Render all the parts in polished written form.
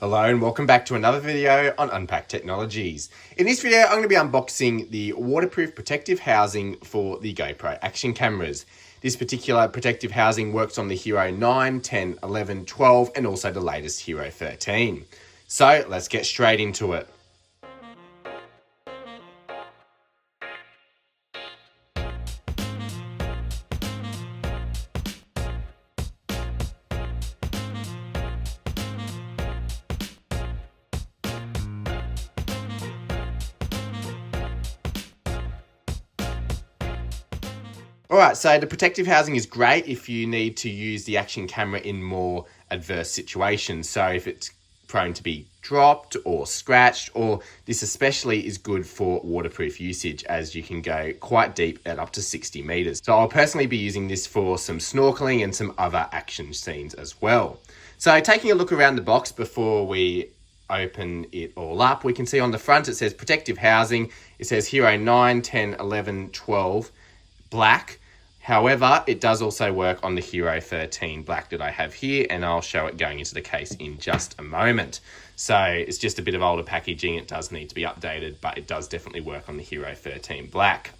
Hello and welcome back to another video on Unpacked Technologies. In this video, I'm going to be unboxing the waterproof protective housing for the GoPro action cameras. This particular protective housing works on the Hero 9, 10, 11, 12 and also the latest Hero 13. So let's get straight into it. Alright, so the protective housing is great if you need to use the action camera in more adverse situations. So if it's prone to be dropped or scratched, or this especially is good for waterproof usage as you can go quite deep at up to 60 meters. So I'll personally be using this for some snorkeling and some other action scenes as well. So taking a look around the box before we open it all up, we can see on the front it says protective housing. It says Hero 9, 10, 11, 12 black. However, it does also work on the Hero 13 black that I have here, and I'll show it going into the case in just a moment. So it's just a bit of older packaging. It does need to be updated, but it does definitely work on the Hero 13 black.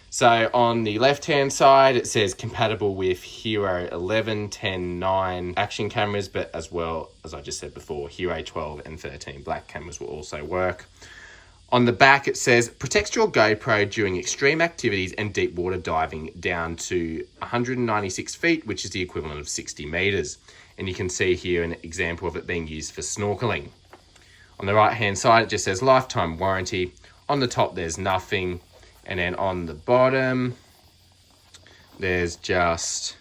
So on the left-hand side, it says compatible with Hero 11, 10, 9 action cameras, but as well, as I just said before, Hero 12 and 13 black cameras will also work. On the back, it says, protects your GoPro during extreme activities and deep water diving down to 196 feet, which is the equivalent of 60 meters. And you can see here an example of it being used for snorkeling. On the right-hand side, it just says lifetime warranty. On the top, there's nothing. And then on the bottom, there's just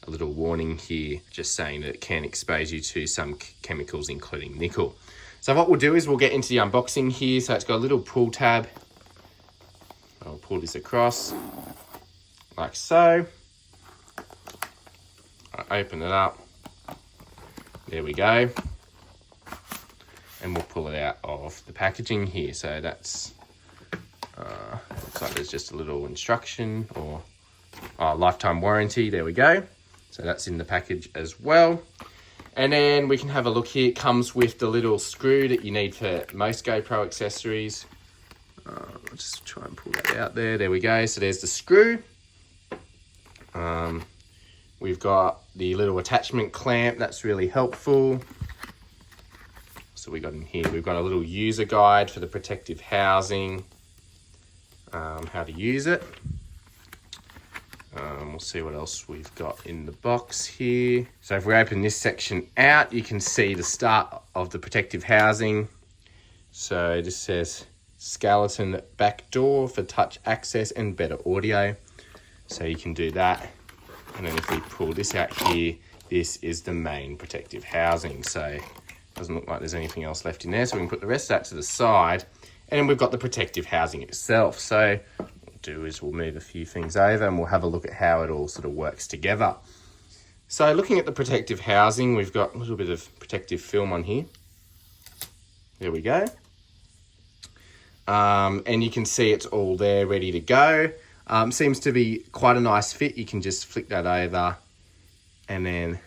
a little warning here, just saying that it can expose you to some chemicals, including nickel. So what we'll do is we'll get into the unboxing here. So it's got a little pull tab. I'll pull this across like so. I open it up. There we go. And we'll pull it out of the packaging here. So that's, looks like there's just a little instruction or lifetime warranty. There we go. So that's in the package as well. And then we can have a look here. It comes with the little screw that you need for most GoPro accessories. I'll just try and pull that out there. There we go. So there's the screw. We've got the little attachment clamp. That's really helpful. So we got in here, we've got a little user guide for the protective housing, how to use it. We'll see what else we've got in the box here. So if we open this section out, you can see the start of the protective housing. So this says skeleton back door for touch access and better audio. So you can do that. And then if we pull this out here, this is the main protective housing. So it doesn't look like there's anything else left in there. So we can put the rest of that to the side. And then we've got the protective housing itself. So do is we'll move a few things over and we'll have a look at how it all sort of works together. So looking at the protective housing, we've got a little bit of protective film on here. There we go. And you can see it's all there ready to go. Seems to be quite a nice fit. You can just flick that over and then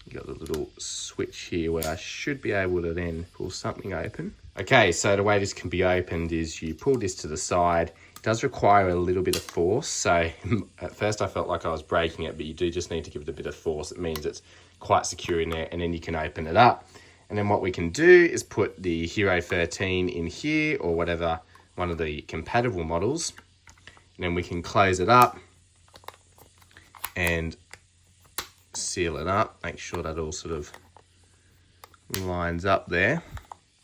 you got the little switch here where I should be able to then pull something open. Okay, so the way this can be opened is you pull this to the side. It does require a little bit of force. So at first I felt like I was breaking it, but you do just need to give it a bit of force. It means it's quite secure in there and then you can open it up. And then what we can do is put the Hero 13 in here or whatever, one of the compatible models. And then we can close it up and seal it up. Make sure that all sort of lines up there.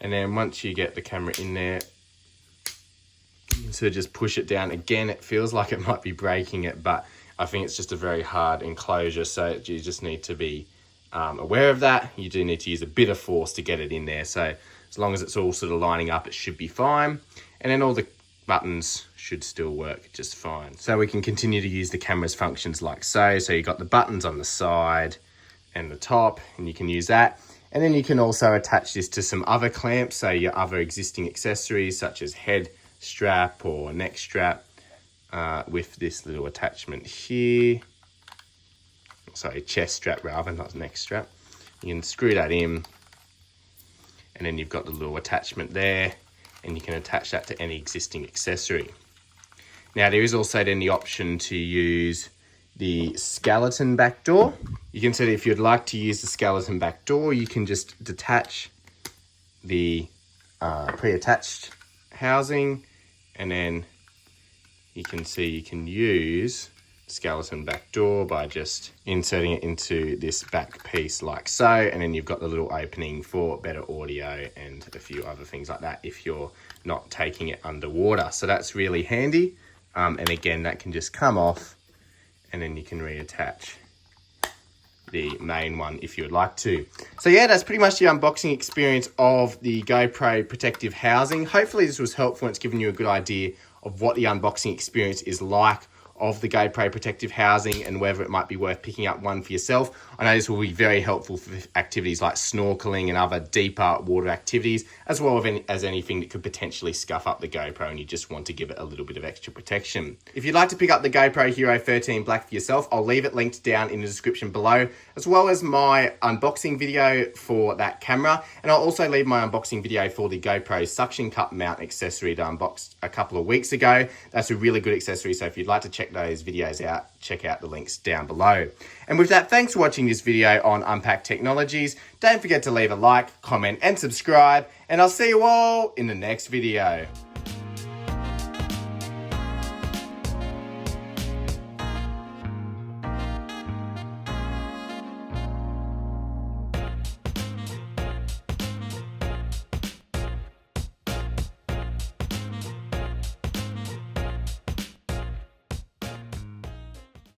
And then once you get the camera in there, so just push it down. Again, it feels like it might be breaking it, but I think it's just a very hard enclosure. So you just need to be aware of that. You do need to use a bit of force to get it in there. So as long as it's all sort of lining up, it should be fine. And then all the buttons should still work just fine. So we can continue to use the camera's functions like so. So you've got the buttons on the side and the top, and you can use that. And then you can also attach this to some other clamps, so your other existing accessories such as head strap or neck strap with this little attachment here. Sorry, chest strap rather, not neck strap. You can screw that in, and then you've got the little attachment there, and you can attach that to any existing accessory. Now there is also then the option to use the skeleton back door. You can see that if you'd like to use the skeleton back door, you can just detach the pre-attached housing, and then you can see you can use skeleton back door by just inserting it into this back piece like so, and then you've got the little opening for better audio and a few other things like that if you're not taking it underwater. So that's really handy, and again that can just come off, and then you can reattach the main one if you would like to. So yeah, that's pretty much the unboxing experience of the GoPro protective housing. Hopefully this was helpful and it's given you a good idea of what the unboxing experience is like of the GoPro protective housing and whether it might be worth picking up one for yourself. I know this will be very helpful for activities like snorkeling and other deeper water activities, as well as anything that could potentially scuff up the GoPro and you just want to give it a little bit of extra protection. If you'd like to pick up the GoPro Hero 13 Black for yourself, I'll leave it linked down in the description below, as well as my unboxing video for that camera. And I'll also leave my unboxing video for the GoPro suction cup mount accessory that I unboxed a couple of weeks ago. That's a really good accessory, so if you'd like to check those videos out, check out the links down below. And with that, thanks for watching this video on Unpacked Technologies. Don't forget to leave a like, comment and subscribe, and I'll see you all in the next video.